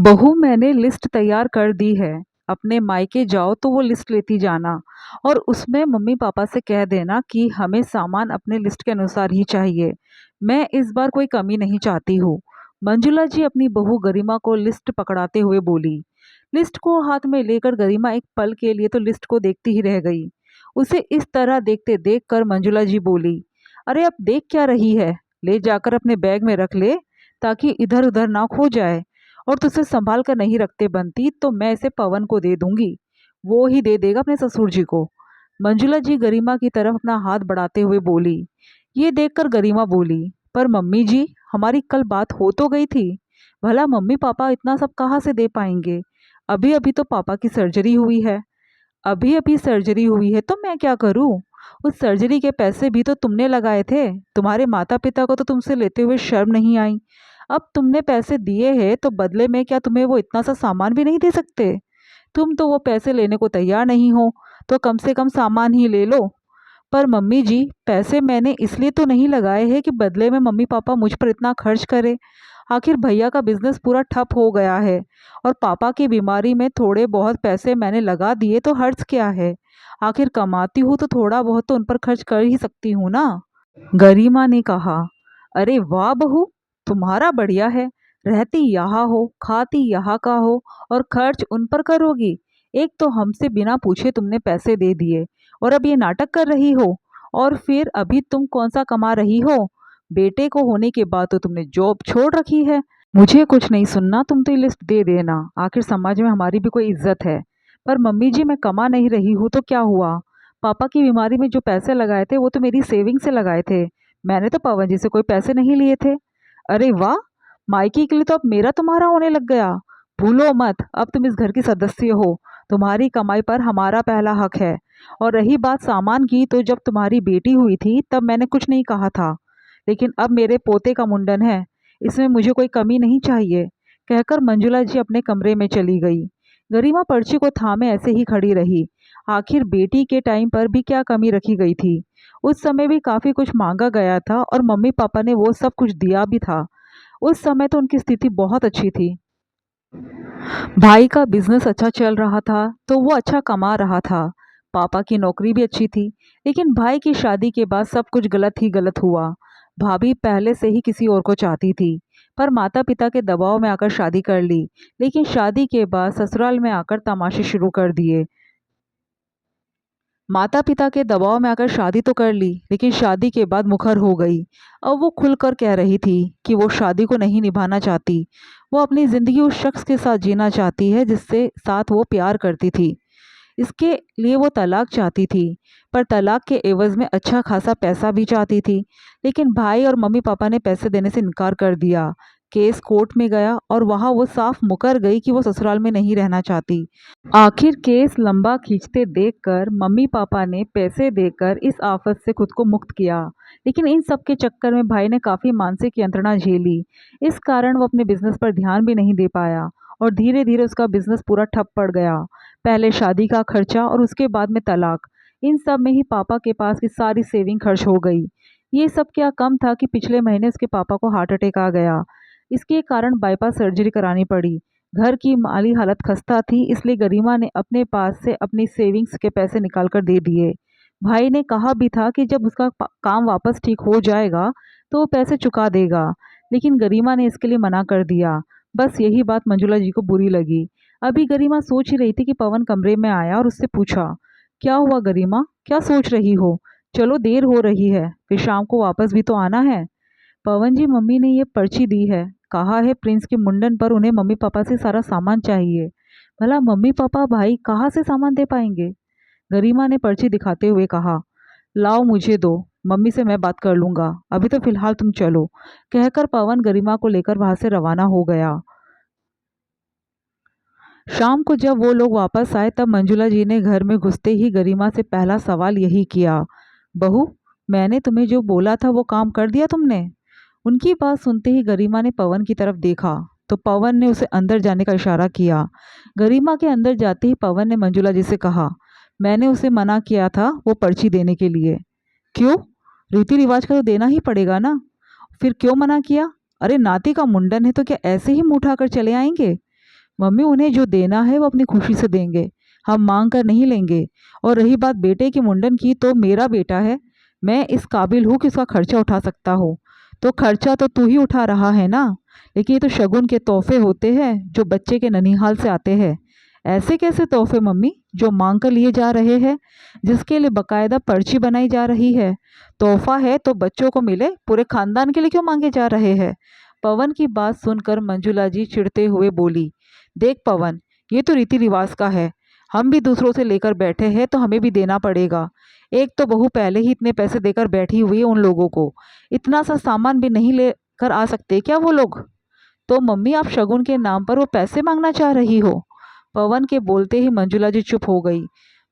बहू मैंने लिस्ट तैयार कर दी है। अपने मायके जाओ तो वो लिस्ट लेती जाना और उसमें मम्मी पापा से कह देना कि हमें सामान अपने लिस्ट के अनुसार ही चाहिए। मैं इस बार कोई कमी नहीं चाहती हूँ। मंजुला जी अपनी बहू गरिमा को लिस्ट पकड़ाते हुए बोली। लिस्ट को हाथ में लेकर गरिमा एक पल के लिए तो लिस्ट को देखती ही रह गई। उसे इस तरह देखते देख कर मंजुला जी बोली, अरे अब देख क्या रही है, ले जाकर अपने बैग में रख ले ताकि इधर उधर ना खो जाए। और तुझसे संभाल कर नहीं रखते बनती तो मैं इसे पवन को दे दूंगी, वो ही दे देगा अपने ससुर जी को। मंजुला जी गरिमा की तरफ अपना हाथ बढ़ाते हुए बोली। ये देखकर गरिमा बोली, पर मम्मी जी, हमारी कल बात हो तो गई थी। भला मम्मी पापा इतना सब कहाँ से दे पाएंगे। अभी अभी तो पापा की सर्जरी हुई है। अभी अभी सर्जरी हुई है तो मैं क्या करूं। उस सर्जरी के पैसे भी तो तुमने लगाए थे। तुम्हारे माता पिता को तो तुमसे लेते हुए शर्म नहीं आई। अब तुमने पैसे दिए हैं तो बदले में क्या तुम्हें वो इतना सा सामान भी नहीं दे सकते। तुम तो वो पैसे लेने को तैयार नहीं हो, तो कम से कम सामान ही ले लो। पर मम्मी जी, पैसे मैंने इसलिए तो नहीं लगाए हैं कि बदले में मम्मी पापा मुझ पर इतना खर्च करें। आखिर भैया का बिजनेस पूरा ठप हो गया है और पापा की बीमारी में थोड़े बहुत पैसे मैंने लगा दिए तो हर्ज क्या है। आखिर कमाती हूँ तो थोड़ा बहुत तो उन पर खर्च कर ही सकती हूँ ना। गरिमा ने कहा, अरे वाह बहू, तुम्हारा बढ़िया है। रहती यहाँ हो, खाती यहाँ का हो और खर्च उन पर करोगी। एक तो हमसे बिना पूछे तुमने पैसे दे दिए और अब ये नाटक कर रही हो। और फिर अभी तुम कौन सा कमा रही हो। बेटे को होने के बाद तो तुमने जॉब छोड़ रखी है। मुझे कुछ नहीं सुनना, तुम तो ये लिस्ट दे देना, आखिर समाज में हमारी भी कोई इज्जत है। पर मम्मी जी, मैं कमा नहीं रही हूँ तो क्या हुआ। पापा की बीमारी में जो पैसे लगाए थे वो तो मेरी सेविंग से लगाए थे। मैंने तो पवन जी से कोई पैसे नहीं लिए थे। अरे वाह, मायके के लिए तो अब मेरा तुम्हारा होने लग गया। भूलो मत, अब तुम इस घर की सदस्य हो। तुम्हारी कमाई पर हमारा पहला हक है। और रही बात सामान की, तो जब तुम्हारी बेटी हुई थी तब मैंने कुछ नहीं कहा था, लेकिन अब मेरे पोते का मुंडन है, इसमें मुझे कोई कमी नहीं चाहिए। कहकर मंजुला जी अपने कमरे में चली गई। गरिमा पर्ची को थामे ऐसे ही खड़ी रही। आखिर बेटी के टाइम पर भी क्या कमी रखी गई थी। उस समय भी काफ़ी कुछ मांगा गया था और मम्मी पापा ने वो सब कुछ दिया भी था। उस समय तो उनकी स्थिति बहुत अच्छी थी। भाई का बिजनेस अच्छा चल रहा था तो वो अच्छा कमा रहा था। पापा की नौकरी भी अच्छी थी। लेकिन भाई की शादी के बाद सब कुछ गलत ही गलत हुआ। भाभी पहले से ही किसी और को चाहती थी, पर माता पिता के दबाव में आकर शादी कर ली। लेकिन शादी के बाद ससुराल में आकर तमाशे शुरू कर दिए। माता पिता के दबाव में आकर शादी तो कर ली, लेकिन शादी के बाद मुखर हो गई। अब वो खुलकर कह रही थी कि वो शादी को नहीं निभाना चाहती। वो अपनी ज़िंदगी उस शख्स के साथ जीना चाहती है जिससे साथ वो प्यार करती थी। इसके लिए वो तलाक चाहती थी, पर तलाक के एवज़ में अच्छा खासा पैसा भी चाहती थी। लेकिन भाई और मम्मी पापा ने पैसे देने से इनकार कर दिया। केस कोर्ट में गया और वहाँ वो साफ मुकर गई कि वो ससुराल में नहीं रहना चाहती। आखिर केस लंबा खींचते देखकर मम्मी पापा ने पैसे देकर इस आफत से खुद को मुक्त किया। लेकिन इन सब के चक्कर में भाई ने काफ़ी मानसिक यंत्रणा झेली। इस कारण वो अपने बिजनेस पर ध्यान भी नहीं दे पाया और धीरे धीरे उसका बिजनेस पूरा ठप पड़ गया। पहले शादी का खर्चा और उसके बाद में तलाक, इन सब में ही पापा के पास की सारी सेविंग खर्च हो गई। ये सब क्या कम था कि पिछले महीने उसके पापा को हार्ट अटैक आ गया। इसके कारण बाईपास सर्जरी करानी पड़ी। घर की माली हालत खस्ता थी, इसलिए गरिमा ने अपने पास से अपनी सेविंग्स के पैसे निकाल कर दे दिए। भाई ने कहा भी था कि जब उसका काम वापस ठीक हो जाएगा तो वो पैसे चुका देगा, लेकिन गरिमा ने इसके लिए मना कर दिया। बस यही बात मंजुला जी को बुरी लगी। अभी गरिमा सोच ही रही थी कि पवन कमरे में आया और उससे पूछा, क्या हुआ गरिमा, क्या सोच रही हो। चलो देर हो रही है, फिर शाम को वापस भी तो आना है। पवन जी, मम्मी ने ये पर्ची दी है, कहा है प्रिंस के मुंडन पर उन्हें मम्मी पापा से सारा सामान चाहिए। भला मम्मी पापा भाई कहाँ से सामान दे पाएंगे। गरिमा ने पर्ची दिखाते हुए कहा, लाओ मुझे दो, मम्मी से मैं बात कर लूँगा, अभी तो फिलहाल तुम चलो। कहकर पवन गरिमा को लेकर वहाँ से रवाना हो गया। शाम को जब वो लोग वापस आए तब मंजुला जी ने घर में घुसते ही गरिमा से पहला सवाल यही किया, बहू, मैंने तुम्हें जो बोला था वो काम कर दिया तुमने। उनकी बात सुनते ही गरिमा ने पवन की तरफ देखा तो पवन ने उसे अंदर जाने का इशारा किया। गरिमा के अंदर जाते ही पवन ने मंजुला जी से कहा, मैंने उसे मना किया था वो पर्ची देने के लिए। क्यों, रीति रिवाज का तो देना ही पड़ेगा ना। फिर क्यों मना किया। अरे नाती का मुंडन है तो क्या ऐसे ही मुंह उठाकर चले आएंगे। मम्मी उन्हें जो देना है वो अपनी खुशी से देंगे, हम मांग कर नहीं लेंगे। और रही बात बेटे के मुंडन की, तो मेरा बेटा है, मैं इस काबिल हूँ कि उसका खर्चा उठा सकता हूँ। तो खर्चा तो तू ही उठा रहा है ना, लेकिन ये तो शगुन के तोहफे होते हैं जो बच्चे के ननिहाल से आते हैं। ऐसे कैसे तोहफे मम्मी जो मांग कर लिए जा रहे हैं, जिसके लिए बकायदा पर्ची बनाई जा रही है। तोहफा है तो बच्चों को मिले, पूरे खानदान के लिए क्यों मांगे जा रहे हैं। पवन की बात सुनकर मंजुला जी चिढ़ते हुए बोली, देख पवन, ये तो रीति रिवाज का है, हम भी दूसरों से लेकर बैठे हैं तो हमें भी देना पड़ेगा। एक तो बहू पहले ही इतने पैसे देकर बैठी हुई है उन लोगों को, इतना सा सामान भी नहीं लेकर आ सकते क्या वो लोग। तो मम्मी आप शगुन के नाम पर वो पैसे मांगना चाह रही हो। पवन के बोलते ही मंजुला जी चुप हो गई।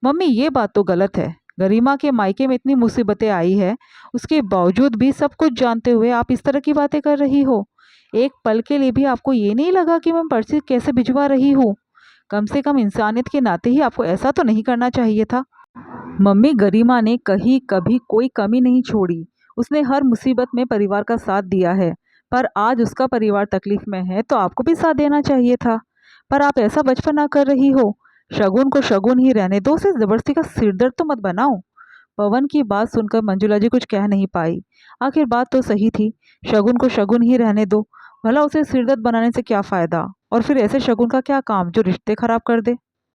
मम्मी ये बात तो गलत है, गरिमा के मायके में इतनी मुसीबतें आई है, उसके बावजूद भी सब कुछ जानते हुए आप इस तरह की बातें कर रही हो। एक पल के लिए भी आपको ये नहीं लगा कि मैं पर्ची कैसे भिजवा रही हूँ। कम से कम इंसानियत के नाते ही आपको ऐसा तो नहीं करना चाहिए था। मम्मी गरिमा ने कहीं कभी कोई कमी नहीं छोड़ी, उसने हर मुसीबत में परिवार का साथ दिया है। पर आज उसका परिवार तकलीफ में है तो आपको भी साथ देना चाहिए था। पर आप ऐसा बचपना कर रही हो। शगुन को शगुन ही रहने दो, उसे जबरदस्ती का सिरदर्द तो मत बनाओ। पवन की बात सुनकर मंजुला जी कुछ कह नहीं पाई। आखिर बात तो सही थी, शगुन को शगुन ही रहने दो, भला उसे सिरदर्द बनाने से क्या फायदा। और फिर ऐसे शगुन का क्या काम जो रिश्ते खराब कर दे।